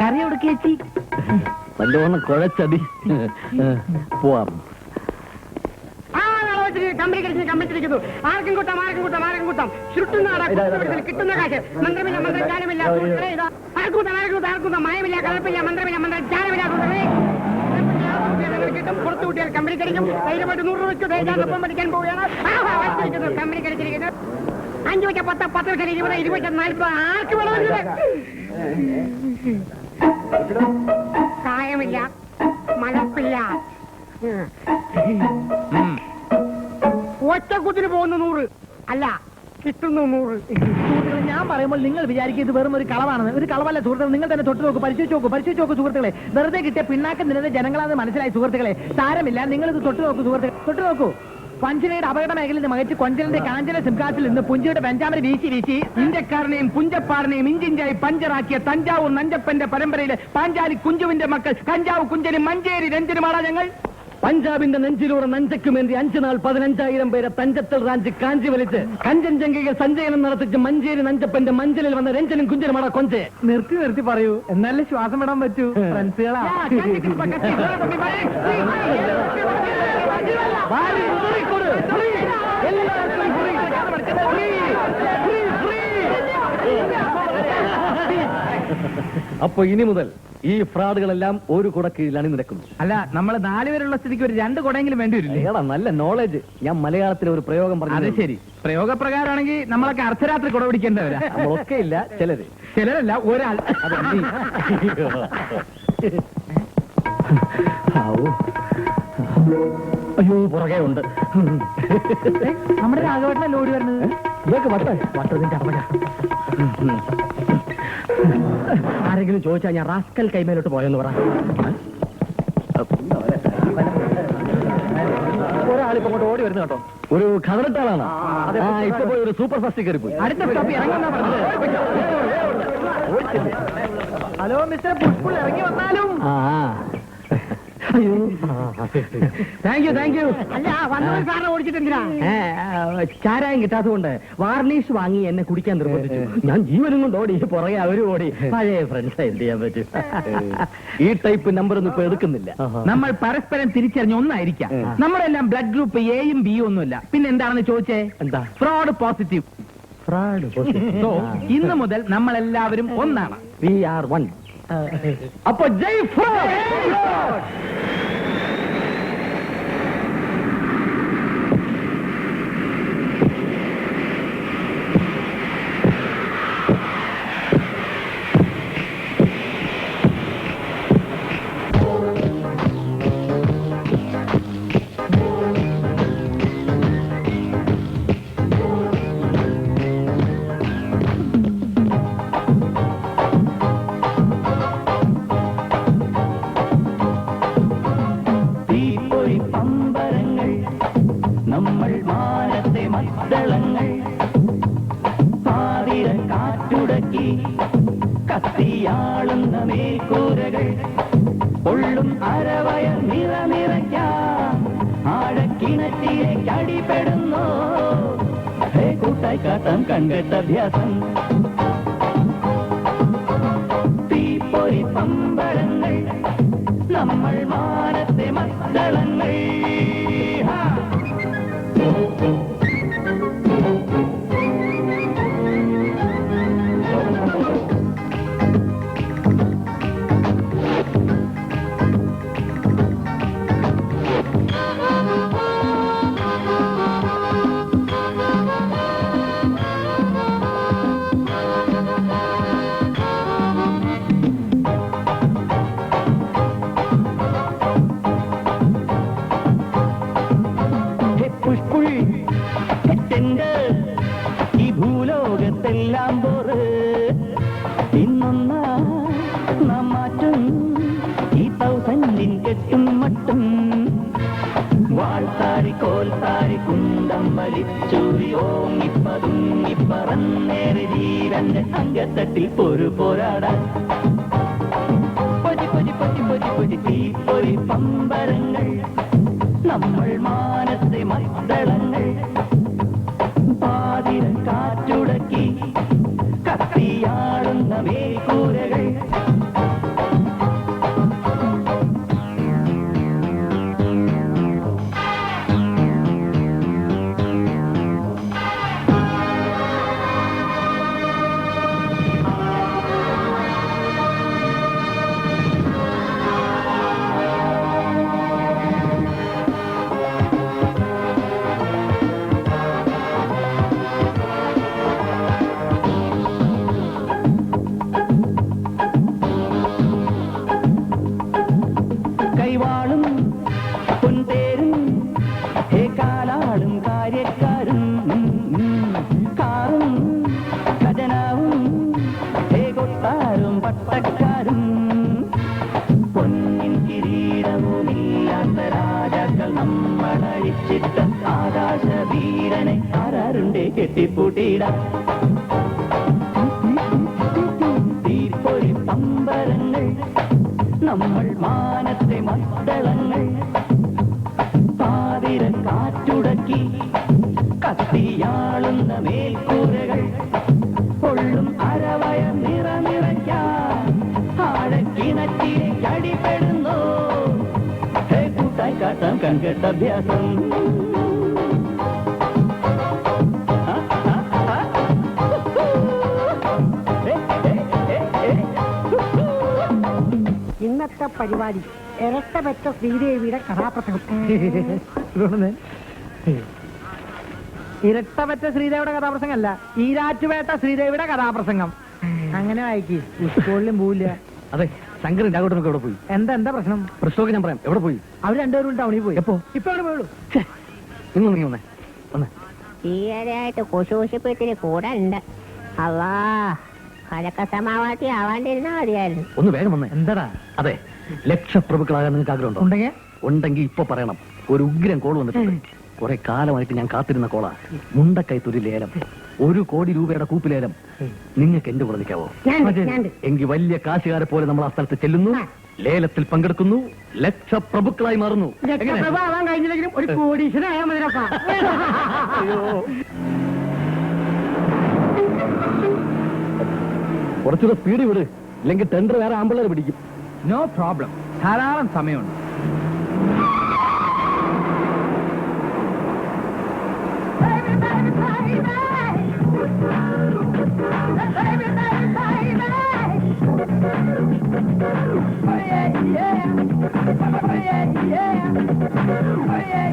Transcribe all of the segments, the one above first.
കറി എവിടെ ചേച്ചി? നല്ലോണം കുഴച്ചടി. പോവാം. കമ്പിട്ടിരിക്കുന്നു. ആർക്കും കൂട്ടാം, ആർക്കും കൂട്ടാം, ആർക്കും കൂട്ടാം. ചുട്ടുന്നാട കിട്ടുന്ന കാശ്. മന്ത്രമില്ല, മന്ത്രജാലമില്ല. ആർക്കൂട്ടാം, ആർക്കൂട്ടാം, ആർക്കൂട്ടാം. മയമില്ല, കലപ്പില്ല, മന്ത്രമില്ല, മന്ത്രജാലമില്ല. കിട്ടും. പുറത്തു കൂട്ടിയാൽ കമ്പനി കടിക്കും. ധൈര്യമായിട്ട് 100 രൂപ വെച്ചു ധൈര്യാനൊപ്പം പഠിക്കാൻ പോവുകയാണ്. കമ്പനി കടിച്ചിരിക്കുന്നു. 5 വെച്ച 10, 10 വെച്ച 20, 20 വെച്ച 40. ആർക്ക് വേണമെന്നില്ല. കായമില്ല, മലപ്പില്ല. ഒറ്റക്കുത്തിന് പോകുന്ന 100 അല്ല, കിട്ടുന്നു 100. ഞാൻ പറയുമ്പോൾ നിങ്ങൾ വിചാരിക്കും ഇത് വെറും ഒരു കളവാണെന്ന്. ഒരു കളവല്ല സുഹൃത്തുക്കൾ. നിങ്ങൾ തന്നെ തൊട്ട് നോക്കൂ, പരിശോധിച്ച് നോക്കൂ സുഹൃത്തുക്കളെ. വെറുതെ കിട്ടിയ പിന്നാക്കം നിന്നത് ജനങ്ങളാണെന്ന് മനസ്സിലായി സുഹൃത്തുക്കളെ. സാരമില്ല, നിങ്ങളിത് തൊട്ട് നോക്കൂ സുഹൃത്തുക്കളെ, തൊട്ട് നോക്കൂ. പഞ്ചനയുടെ അപകട മേഖലയിൽ നിന്ന് മകച്ച് കൊഞ്ചലിന്റെ കാഞ്ചന സിംഹാസിൽ നിന്ന് പുഞ്ചയുടെ വെഞ്ചാമര വീശി ഇന്ത്യക്കാരനെയും പുഞ്ചപ്പാറിനെയും ഇഞ്ചിഞ്ചായി പഞ്ചറാക്കിയ തഞ്ചാവൂർ നഞ്ചപ്പന്റെ പരമ്പരയിലെ പാഞ്ചാലി കുഞ്ചുവിന്റെ മക്കൾ കഞ്ചാവ് കുഞ്ചനും മഞ്ചേരി രഞ്ജനുമാണോ ഞങ്ങൾ? പഞ്ചാബിന്റെ നെഞ്ചിലൂടെ നഞ്ചയ്ക്കുമേന്തി 5 നാൾ 15,000 പേരെ തഞ്ചത്തൽ റാഞ്ച് കാഞ്ചി വലിച്ച് കഞ്ചൻജംഗയിൽ സഞ്ചയനം നടത്തിച്ച് മഞ്ചേരി നഞ്ചപ്പന്റെ മഞ്ചലിൽ വന്ന രഞ്ജനും കുഞ്ചനുമാണോ കൊഞ്ചെ? നിർത്തി പറയൂ, എന്നാലേ ശ്വാസം വിടാൻ പറ്റൂ. ഫ്രണ്ട്സുകളാ. അപ്പൊ ഇനി മുതൽ ഈ ഫ്രോഡുകളെല്ലാം ഒരു കുട കീഴിൽ അണിനിരക്കുന്നു. അല്ല, നമ്മൾ 4 പേരുള്ള സ്ഥിതിക്ക് ഒരു 2 കുടയെങ്കിലും വേണ്ടി വരില്ലേ? ഏടാ, നല്ല നോളജ്. ഞാൻ മലയാളത്തിലെ ഒരു പ്രയോഗം പറഞ്ഞു. അത് ശരി. പ്രയോഗപ്രകാരമാണെങ്കിൽ നമ്മളൊക്കെ അർദ്ധരാത്രി കുട പിടിക്കേണ്ടവരാ. നമ്മളൊക്കെ ഇല്ല, ചിലരല്ല, ഒരാൾ. അയ്യോ, പുറകെ ഉണ്ട്. നമ്മുടെ രാഘവേട്ടനല്ലേ ഓടി വരുന്നത്? ഇതൊക്കെ വട്ടതിന്റെ അപകട. ആരെങ്കിലും ചോദിച്ചാൽ ഞാൻ റാസ്കൽ കൈമേലോട്ട് പോയെന്ന് പറ. ഒരാളിപ്പോ അങ്ങോട്ട് ഓടി വരുന്നു കേട്ടോ. ഒരു ഖദറിട്ടാളാണ്. ഇപ്പൊ പോയി ഒരു സൂപ്പർ ഫാസ്റ്റ് കയറി പോയി. അടുത്ത സ്റ്റോപ്പ് ഇറങ്ങുന്ന പറഞ്ഞത്. ഹലോ മിസ്റ്റർ പുഷ്പുൾ, ഇറങ്ങി വന്നാലും. Thank you. അല്ല, വന്നവൻ സാറിനെ ഓടിച്ചിട്ടെന്തിനാ? ചാരായം കിട്ടാത്തതുകൊണ്ട് വാർണിഷ് വാങ്ങി എന്നെ കുടിക്കാൻ നിർബന്ധിച്ചു. ഞാൻ ജീവനും കൊണ്ട് ഓടി, പുറകെ അവരും ഓടി. പഴയ ഫ്രണ്ട്സ്, എന്ത് ചെയ്യാൻ പറ്റും? ഈ ടൈപ്പ് നമ്പർ ഒന്നും ഇപ്പൊ എടുക്കുന്നില്ല. നമ്മൾ പരസ്പരം തിരിച്ചറിഞ്ഞ ഒന്നായിരിക്കാം. നമ്മളെല്ലാം ബ്ലഡ് ഗ്രൂപ്പ് എയും ബിയും ഒന്നുമില്ല. പിന്നെ എന്താണെന്ന് ചോദിച്ചേ? എന്താ? Fraud positive. ഇന്ന് മുതൽ നമ്മളെല്ലാവരും ഒന്നാണ്. We are one. അപ്പൊ ജയ് ഫ്രോഡ്. കത്തിയാളുന്ന മേൽക്കൂരകൾ പൊള്ളും അരവയ നിറനിറയ്ക്കാൻ ആഴക്കിണറ്റിലേക്ക് അടിപ്പെടുന്നു. കൂട്ടായി കാട്ടാൻ കൺകെട്ട അഭ്യാസം. തീപ്പൊരി പമ്പരങ്ങൾ നമ്മൾ മാനത്തെ മദ്ദളങ്ങൾ. ഈ ഭൂലോകത്തെല്ലാം പോറ് ഇന്നൊന്നാ നാം മാറ്റും. ഈ 1000 കെട്ടും മട്ടും വാൾത്താരി കോൽത്താരി കുന്തം വലിച്ചൂരി ഓങ്ങിപ്പതുങ്ങിപ്പറന്നേറെ ജീവന്റെ അങ്കത്തട്ടിൽ പോരാടാൻ. തീപ്പൊരി പമ്പരങ്ങൾ നമ്മൾ മാനത്തെ മദ്ദളങ്ങൾ. പാതിരം കാറ്റുടക്കി കത്തിയാടുന്ന മേൽക്കൂരകൾ പട്ടാളക്കാരും പൊന്നിൻ കിരീടവുമില്ലാത്ത രാജാക്കൾ നമ്മളഴിച്ചിട്ട ആകാശവീരനെ ആരാരുണ്ടേ കെട്ടിപ്പൂട്ടിയിടാം തീപ്പൊരി പമ്പരങ്ങൾ നമ്മൾ മാനത്തെ മദ്ദളങ്ങൾ പാതിര കാറ്റുടക്കി കത്തിയാളുന്ന മേൽക്കൂരകൾ പൊള്ളും അരവയ നിറനിറയ്ക്കാൻ ആഴക്കിണറ്റിലെ അടിപ്പെടുന്നു കൂട്ടായി കാട്ടാം കൺകെട്ട അഭ്യാസം ഇന്നത്തെ പരിപാടി ഇരട്ട ശ്രീദേവിയുടെ കഥാപ്രസംഗം. ഇരട്ടപറ്റ ശ്രീദേവിയുടെ കഥാപ്രസംഗം അല്ല, ഈരാറ്റുപേട്ട ശ്രീദേവിയുടെ കഥാപ്രസംഗം. അങ്ങനെ വായിക്കി, സ്കൂളിലും പോവില്ല. അതെ, ശങ്കരൻ രാഘവട്ടനൊക്കെ എവിടെ പോയി? എന്താ പ്രശ്നം? പ്രശ്നമൊക്കെ ഞാൻ പറയാം. എവിടെ പോയി? അവർ രണ്ടുപേരും ടൗണിൽ പോയി. എപ്പോ? ഇപ്പൊ അവിടെ പോയുള്ളൂ. നിങ്ങൾ നീ വന്നേ വന്നേ. ഈയിടെയായിട്ട് കുശൂഷിപ്പത്തിന് കൂടെ ഉണ്ട്. അല്ലാ, അതൊക്കെ സമാവാത്തി ആവാണ്ടിരുന്നാ മതിയായിരുന്നു. ഒന്ന് വേഗം വന്നേ. എന്താടാ? അതെ, ലക്ഷപ്രഭുക്കളാകാൻ നിങ്ങൾക്ക് ആഗ്രഹമുണ്ടോ? ഉണ്ടെങ്കിൽ ഇപ്പൊ പറയണം. ഒരു ഉഗ്രം കോൾ വന്നിട്ടുണ്ട്. കുറെ കാലമായിട്ട് ഞാൻ കാത്തിരുന്ന കോളാ. മുണ്ടക്കൈ തൊരു ലേലം, 1 കോടി രൂപയുടെ കൂപ്പിലേലം. നിങ്ങൾക്ക് എന്റെ കൂടെ നിൽക്കാവോ? എങ്കിൽ വലിയ കാശുകാരെ പോലെ നമ്മൾ ആ സ്ഥലത്ത് ചെല്ലുന്നു, ലേലത്തിൽ പങ്കെടുക്കുന്നു, ലക്ഷപ്രഭുക്കളായി മാറുന്നു. ആവാൻ കഴിഞ്ഞില്ലെങ്കിലും ഒരു കോടീശ്വരനായാൽ മതിരപ്പാ. കുറച്ചുകൂടെ സ്പീഡ് വിട്, ഇല്ലെങ്കിൽ ടെൻഡർ വേറെ ആമ്പിള്ളേർ പിടിക്കും. നോ പ്രോബ്ലം, ധാരാളം സമയമുണ്ട്.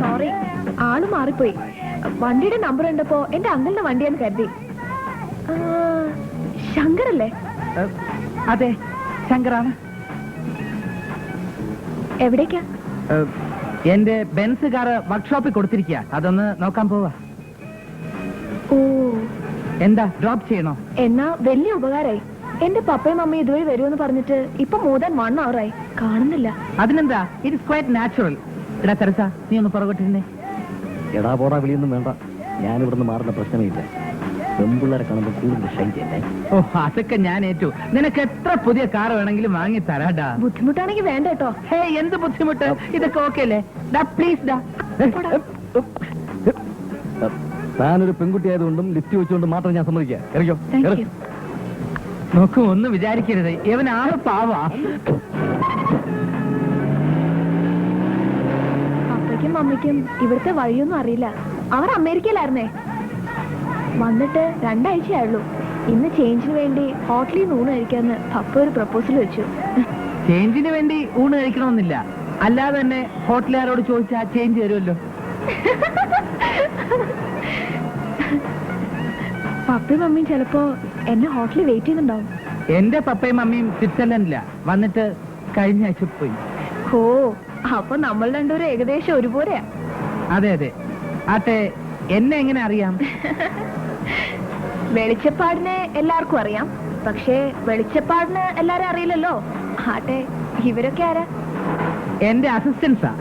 സോറി, ആള് മാറിപ്പോയി. വണ്ടിയുടെ നമ്പർ ഉണ്ടപ്പോ എന്റെ അങ്കിളിന്റെ വണ്ടിയാന്ന് കരുതി. ശങ്കറല്ലേ? അതെ, ശങ്കറാണ്. എവിടേക്കാ? എന്റെ ബെൻസ് കാറ് വർക്ക്ഷോപ്പിൽ കൊടുത്തിരിക്കുക, അതൊന്ന് നോക്കാൻ പോവാ. ഓ, എന്താ ഡ്രോപ്പ് ചെയ്യണോ? എന്നാ വലിയ ഉപകാരായി. എന്റെ പപ്പയും മമ്മയും ഇതുവഴി വരുമെന്ന് പറഞ്ഞിട്ട് ഇപ്പൊ more than 1 hour ആയി, കാണുന്നില്ല. അതിനെന്താ, ഇറ്റ്സ് ക്വൈറ്റ് നാച്ചുറൽ. എടാ തെരസ, നീ ഒന്ന് പുറകോട്ടിരുന്നേ. എടാ പോടാ വിളിയൊന്നും വേണ്ട, ഞാനിവിടുന്ന് മാറുന്ന പ്രശ്നമേ ഇല്ല. പെമ്പിള്ളേരെ കാണുമ്പോൾ കൂടുതൽ ഷൈൻ ചെയ്യണ്ടേ? ഓ, അതൊക്കെ ഞാൻ ഏറ്റു. നിനക്ക് എത്ര പുതിയ കാർ വേണമെങ്കിലും വാങ്ങി തരാടാ. ബുദ്ധിമുട്ടാണെങ്കിൽ വേണ്ട കേട്ടോ. ഹേ, എന്ത് ബുദ്ധിമുട്ട്? ഇതൊക്കെ ഓക്കെ അല്ലേ? ഡാ പ്ലീസ് ഡാ. താനൊരു പെൺകുട്ടി ആയതുകൊണ്ടും ലിഫ്റ്റ് വെച്ചുകൊണ്ട് മാത്രം ഞാൻ സമ്മതിക്കാം. ഇറങ്ങിയോ? Thank you. നോക്കൂ, ഒന്നും വിചാരിക്കരുത്, ഇവൻ ആറ് പാവാ. പപ്പയ്ക്കും മമ്മിക്കും ഇവിടുത്തെ വഴിയൊന്നും അറിയില്ല. അവർ അമേരിക്കയിലായിരുന്നേ. വന്നിട്ട് 2 ആഴ്ചയായുള്ളൂ. ഇന്ന് ചേഞ്ചിന് വേണ്ടി ഹോട്ടലിൽ നിന്ന് ഊണ് കഴിക്കാന്ന് പപ്പ ഒരു പ്രപ്പോസൽ വെച്ചു. ചേഞ്ചിന് വേണ്ടി ഊണ് കഴിക്കണമെന്നില്ല, അല്ലാതെ തന്നെ ഹോട്ടലുകാരോട് ചോദിച്ചാൽ ചേഞ്ച് തരുമല്ലോ. പപ്പയും മമ്മിയും ചിലപ്പോ എന്നെ ഹോട്ടലിൽ വെയിറ്റ് ചെയ്യുന്നുണ്ടാവും. എന്റെ പപ്പയും മമ്മിയും സ്വിറ്റ്സർലൻഡിലാ, വന്നിട്ട് കഴിഞ്ഞ ആഴ്ച പോയി. ഓ, അപ്പൊ നമ്മൾ രണ്ടുപേരും ഏകദേശം ഒരുപോലെയാ. അതെ അതെ. ആട്ടെ, എന്നെ എങ്ങനെ അറിയാം? വെളിച്ചപ്പാടിനെ എല്ലാവർക്കും അറിയാം, പക്ഷേ വെളിച്ചപ്പാടിന് എല്ലാരും അറിയില്ലല്ലോ. ആട്ടെ, ഇവരൊക്കെ ആരാ? എന്റെ അസിസ്റ്റൻസാ.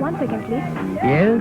One second, please. Yes.